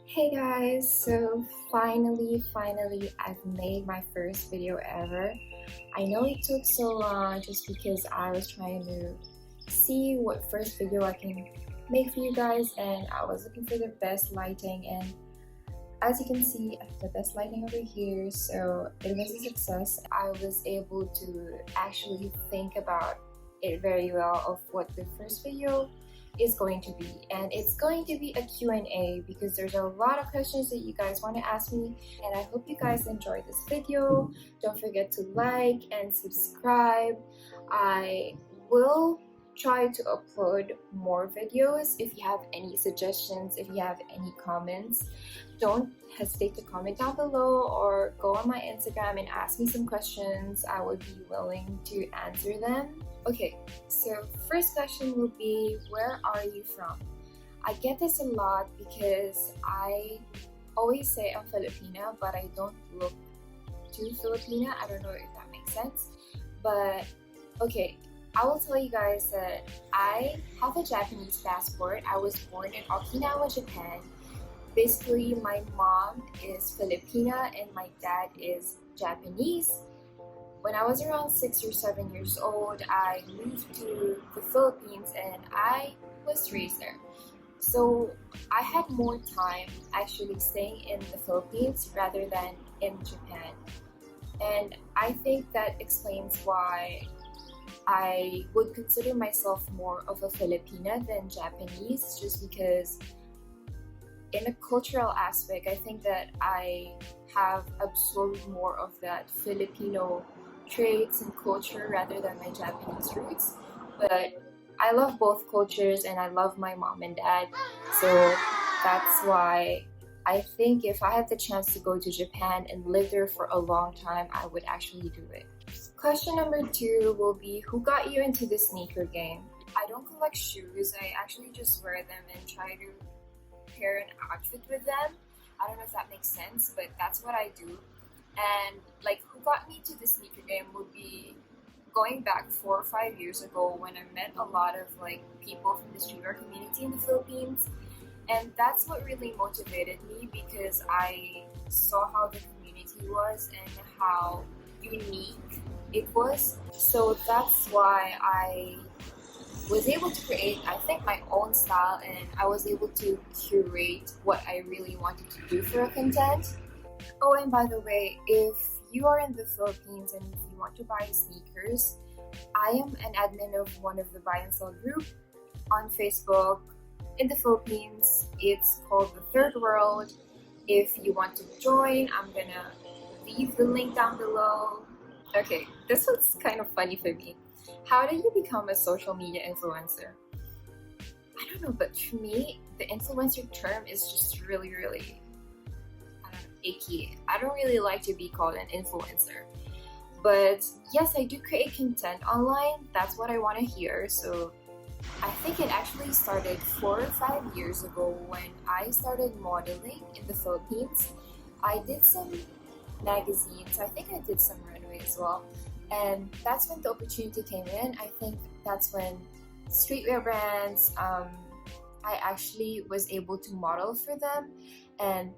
Hey guys, so finally I've made my first video ever. I know it took so long just because I was trying to see what first video I can make for you guys, and I was looking for the best lighting, and as you can see I have the best lighting over here, so it was a success. I was able to actually think about it very well of what the first video is going to be, and it's going to be a Q&A because there's a lot of questions that you guys want to ask me, and I hope you guys enjoy this video. Don't forget to like and subscribe. I will try to upload more videos. If you have any suggestions, if you have any comments, don't hesitate to comment down below or go on my Instagram and ask me some questions. I would be willing to answer them. Okay, so first question will be, where are you from? I get this a lot because I always say I'm Filipina, but I don't look too Filipina. I don't know if that makes sense. But okay, I will tell you guys that I have a Japanese passport. I was born in Okinawa, Japan. Basically, my mom is Filipina and my dad is Japanese. When I was around 6 or 7 years old, I moved to the Philippines and I was raised there. So I had more time actually staying in the Philippines rather than in Japan. And I think that explains why I would consider myself more of a Filipina than Japanese, just because in a cultural aspect, I think that I have absorbed more of that Filipino traits and culture rather than my Japanese roots. But I love both cultures and I love my mom and dad. So that's why I think if I had the chance to go to Japan and live there for a long time, I would actually do it. Question number 2 will be, who got you into the sneaker game? I don't collect shoes. I actually just wear them and try to pair an outfit with them. I don't know if that makes sense, but that's what I do. And like, who got me to the sneaker game would be going back 4 or 5 years ago when I met a lot of like people from the streetwear community in the Philippines. And that's what really motivated me because I saw how the community was and how unique it was. So that's why I was able to create, I think, my own style, and I was able to curate what I really wanted to do for a content. Oh, and by the way, if you are in the Philippines and if you want to buy sneakers, I am an admin of one of the buy and sell group on Facebook in the Philippines. It's called The Third World. If you want to join, I'm gonna leave the link down below. Okay, this one's kind of funny for me. How do you become a social media influencer? I don't know, but for me, the influencer term is just really, I don't know, icky. I don't really like to be called an influencer. But yes, I do create content online. That's what I want to hear. So I think it actually started 4 or 5 years ago when I started modeling in the Philippines. I did some magazines. I think I did some runway as well. And that's when the opportunity came in. I think that's when streetwear brands, I actually was able to model for them. And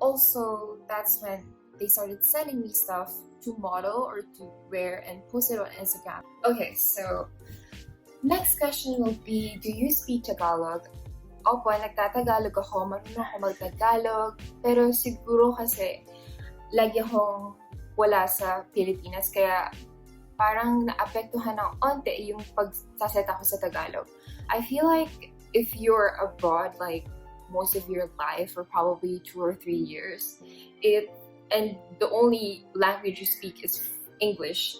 also, that's when they started sending me stuff to model or to wear and post it on Instagram. Okay, so next question will be, do you speak Tagalog? Opo, nagtatagalog ako, marunong ako mag-Tagalog, pero siguro kasi lagi akong wala sa Pilipinas, kaya parang naapektuhan ng onte yung pagsaset ako sa Tagalog. I feel like if you're abroad, like most of your life, or probably 2 or 3 years, and the only language you speak is English,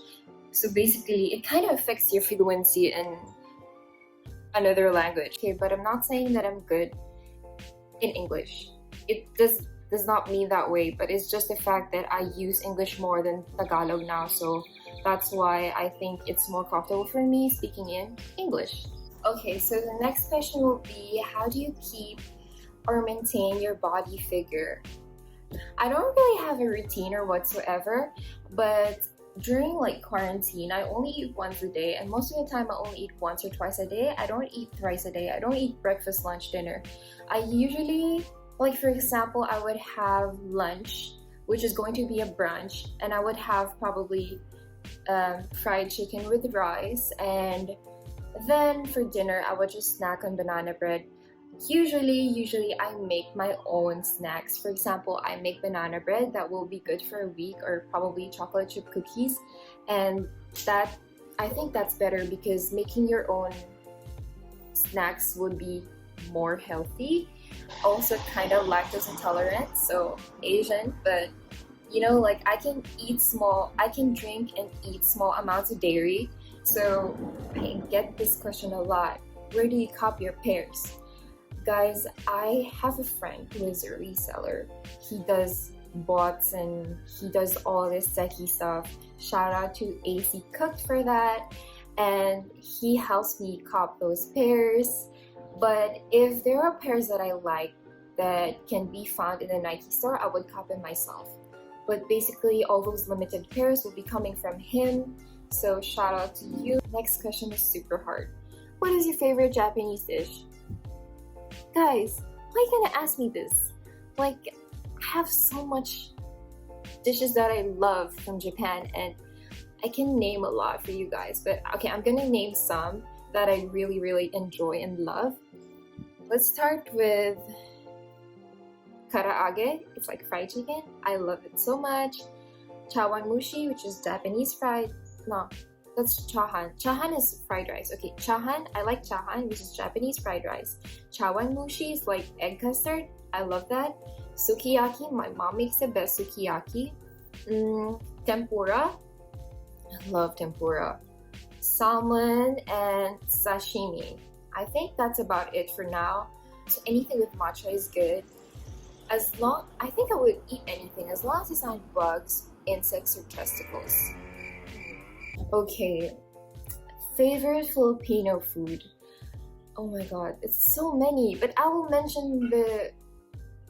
so basically it kind of affects your fluency in another language. Okay, but I'm not saying that I'm good in English. It does not mean that way, but it's just the fact that I use English more than Tagalog now, so that's why I think it's more comfortable for me speaking in English. Okay, so the next question will be, how do you keep or maintain your body figure? I don't really have a routine or whatsoever, but during like quarantine, I only eat once a day, and most of the time I only eat once or twice a day. I don't eat thrice a day. I don't eat breakfast, lunch, dinner. I usually Like for example, I would have lunch, which is going to be a brunch, and I would have probably fried chicken with rice, and then for dinner I would just snack on banana bread. Usually I make my own snacks. For example, I make banana bread that will be good for a week, or probably chocolate chip cookies, and that I think that's better because making your own snacks would be more healthy. Also kind of lactose intolerant, so Asian, but you know, like I can drink and eat small amounts of dairy. So I get this question a lot. Where do you cop your pears? Guys, I have a friend who is a reseller. He does bots and he does all this techie stuff. Shout out to AC Cooked for that. And he helps me cop those pears. But if there are pears that I like that can be found in the Nike store, I would cop them myself. But basically, all those limited pairs will be coming from him. So shout out to you. Next question is super hard. What is your favorite Japanese dish? Guys, why are you gonna ask me this? Like, I have so much dishes that I love from Japan, and I can name a lot for you guys. But okay, I'm gonna name some that I really enjoy and love. Let's start with karaage. It's like fried chicken. I love it so much. Chawanmushi, which is Japanese fried. No, that's chahan. Chahan is fried rice. Okay, chahan. I like chahan, which is Japanese fried rice. Chawanmushi is like egg custard. I love that. Sukiyaki. My mom makes the best sukiyaki. Tempura. I love tempura. Salmon and sashimi. I think that's about it for now. So anything with matcha is good. I think I would eat anything as long as it's not bugs, insects, or testicles. Okay, favorite Filipino food. Oh my god, it's so many, but I will mention the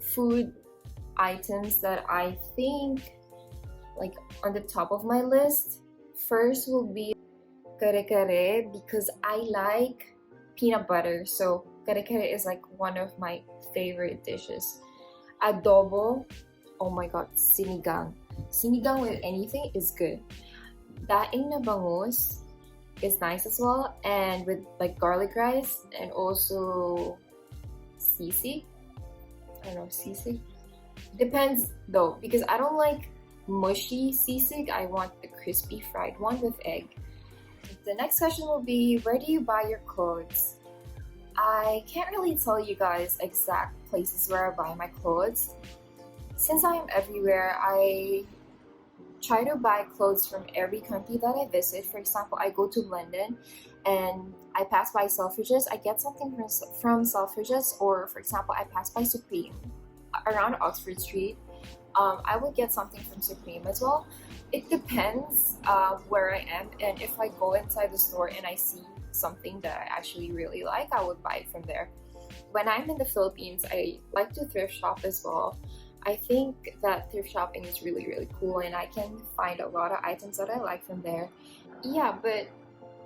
food items that I think like on the top of my list. First will be kare-kare because I like peanut butter, so kare-kare is like one of my favorite dishes. Adobo, oh my god, sinigang. Sinigang with anything is good. Daing na bangus is nice as well, and with like garlic rice and also sisig. I don't know, sisig? Depends though, because I don't like mushy sisig. I want the crispy fried one with egg. The next question will be, where do you buy your clothes? I can't really tell you guys exact places where I buy my clothes. Since I am everywhere, I try to buy clothes from every country that I visit. For example, I go to London and I pass by Selfridges. I get something from Selfridges, or for example, I pass by Supreme around Oxford Street. I would get something from Supreme as well. It depends where I am, and if I go inside the store and I see something that I actually really like, I would buy it from there. When I'm in the Philippines, I like to thrift shop as well. I think that thrift shopping is really cool, and I can find a lot of items that I like from there. Yeah, but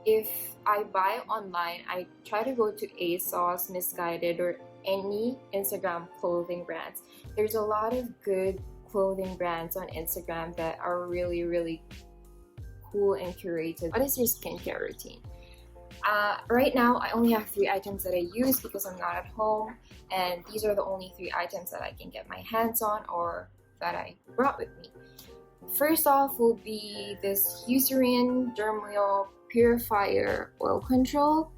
if I buy online, I try to go to ASOS, Misguided, or any Instagram clothing brands. There's a lot of good clothing brands on Instagram that are really cool and curated. What is your skincare routine? Right now, I only have 3 items that I use because I'm not at home, and these are the only 3 items that I can get my hands on or that I brought with me. First off will be this Eucerin Dermal Purifier Oil Control.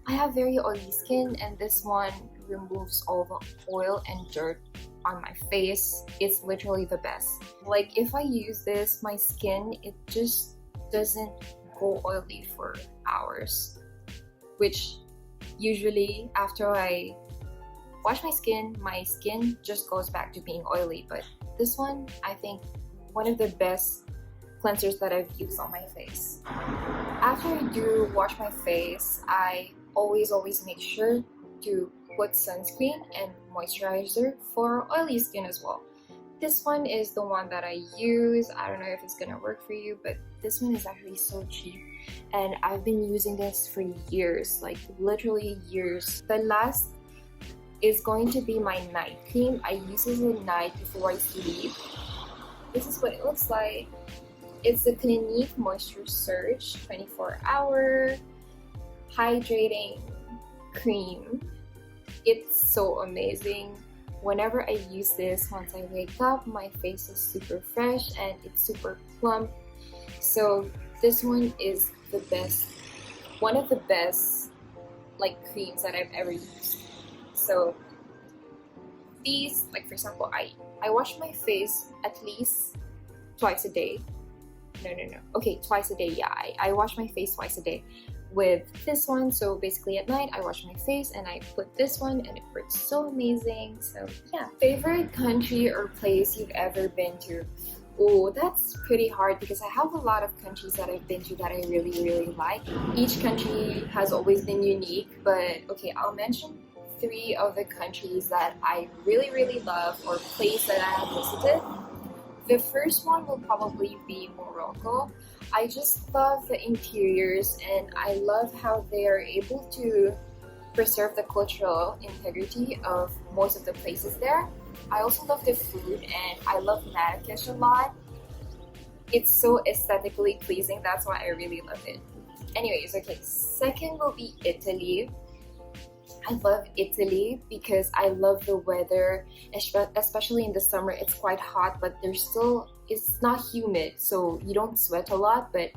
I have very oily skin, and this one removes all the oil and dirt on my face. It's literally the best. Like if I use this, my skin, it just doesn't go oily for hours, which usually after I wash my skin just goes back to being oily. But this one, I think one of the best cleansers that I've used on my face. After I do wash my face, I always make sure to put sunscreen and moisturizer for oily skin as well. This one is the one that I use. I don't know if it's gonna work for you, but this one is actually so cheap, and I've been using this for years, like literally years. The last is going to be my night cream. I use this at night before I sleep. This is what it looks like. It's the Clinique Moisture Surge 24-hour hydrating cream. It's so amazing. Whenever I use this, once I wake up, my face is super fresh and it's super plump. So this one is the best, one of the best like creams that I've ever used. So these, like for example, I wash my face at least twice a day. No. Okay, twice a day. Yeah, I wash my face twice a day with this one. So basically at night I wash my face and I put this one and it works so amazing. So yeah. Favorite country or place you've ever been to? Oh, that's pretty hard because I have a lot of countries that I've been to that I really like. Each country has always been unique, but okay, I'll mention 3 of the countries that I really love, or place that I have visited. The first one will probably be Morocco. I just love the interiors and I love how they are able to preserve the cultural integrity of most of the places there. I also love the food and I love Marrakesh a lot. It's so aesthetically pleasing, that's why I really love it. Anyways, okay, second will be Italy. I love Italy because I love the weather, especially in the summer. It's quite hot, but it's not humid, so you don't sweat a lot, but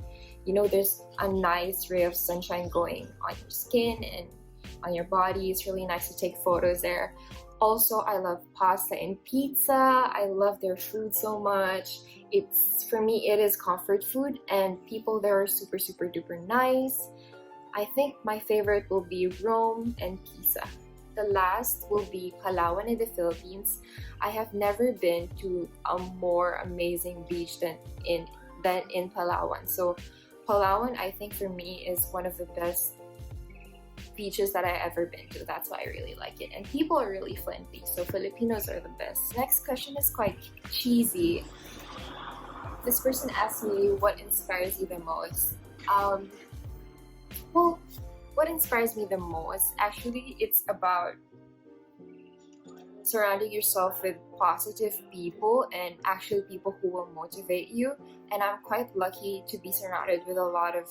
you know, there's a nice ray of sunshine going on your skin and on your body. It's really nice to take photos there. Also, I love pasta and pizza. I love their food so much. For me, it is comfort food, and people there are super duper nice. I think my favorite will be Rome and Pisa. The last will be Palawan in the Philippines. I have never been to a more amazing beach than in Palawan. So Palawan, I think for me, is one of the best beaches that I've ever been to. That's why I really like it. And people are really friendly, so Filipinos are the best. Next question is quite cheesy. This person asked me, what inspires you the most? Well, what inspires me the most, actually, it's about surrounding yourself with positive people and actually people who will motivate you. And I'm quite lucky to be surrounded with a lot of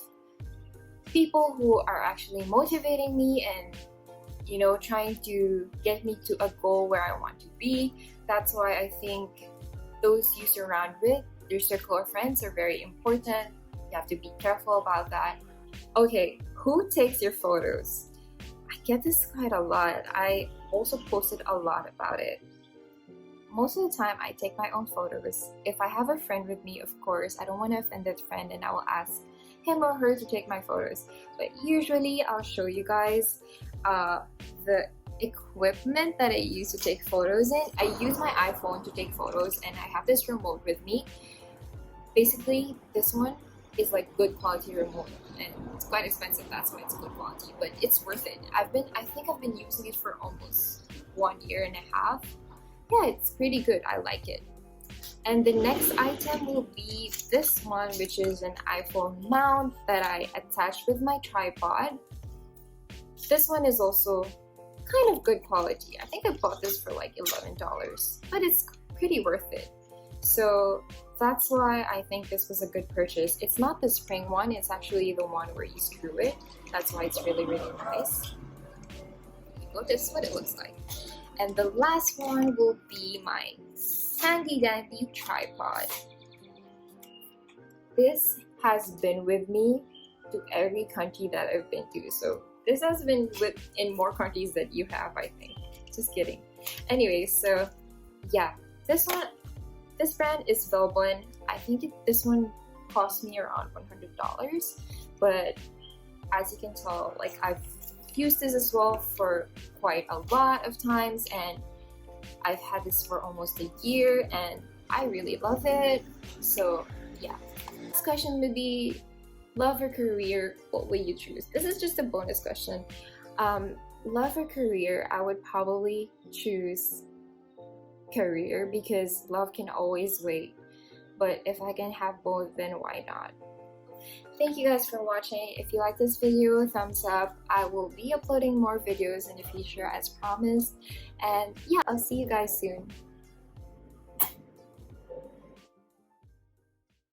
people who are actually motivating me and, you know, trying to get me to a goal where I want to be. That's why I think those you surround with, your circle of friends, are very important. You have to be careful about that. Okay, who takes your photos? I get this quite a lot. I also posted a lot about it. Most of the time, I take my own photos. If I have a friend with me, of course, I don't want to offend that friend and I will ask him or her to take my photos. But usually, I'll show you guys the equipment that I use to take photos in. I use my iPhone to take photos and I have this remote with me. Basically, this one is like good quality remote and it's quite expensive, that's why it's good quality, but it's worth it. I think I've been using it for almost 1.5 years. Yeah, it's pretty good. I like it. And the next item will be this one, which is an iPhone mount that I attach with my tripod. This one is also kind of good quality. I think I bought this for like $11, but it's pretty worth it. So that's why I think this was a good purchase. It's not the spring one, it's actually the one where you screw it. That's why it's really nice. Well, this is what it looks like. And the last one will be my handy dandy tripod. This has been with me to every country that I've been to. So this has been in more countries than you have, I think. Just kidding. Anyway, so yeah, this brand is Velbon. I think this one cost me around $100, but as you can tell, like I've used this as well for quite a lot of times and I've had this for almost a year and I really love it. So yeah. Next question would be, love or career, what would you choose? This is just a bonus question. Love or career, I would probably choose career because love can always wait, but if I can have both, then why not? Thank you guys for watching. If you like this video, thumbs up. I will be uploading more videos in the future as promised. And yeah, I'll see you guys soon.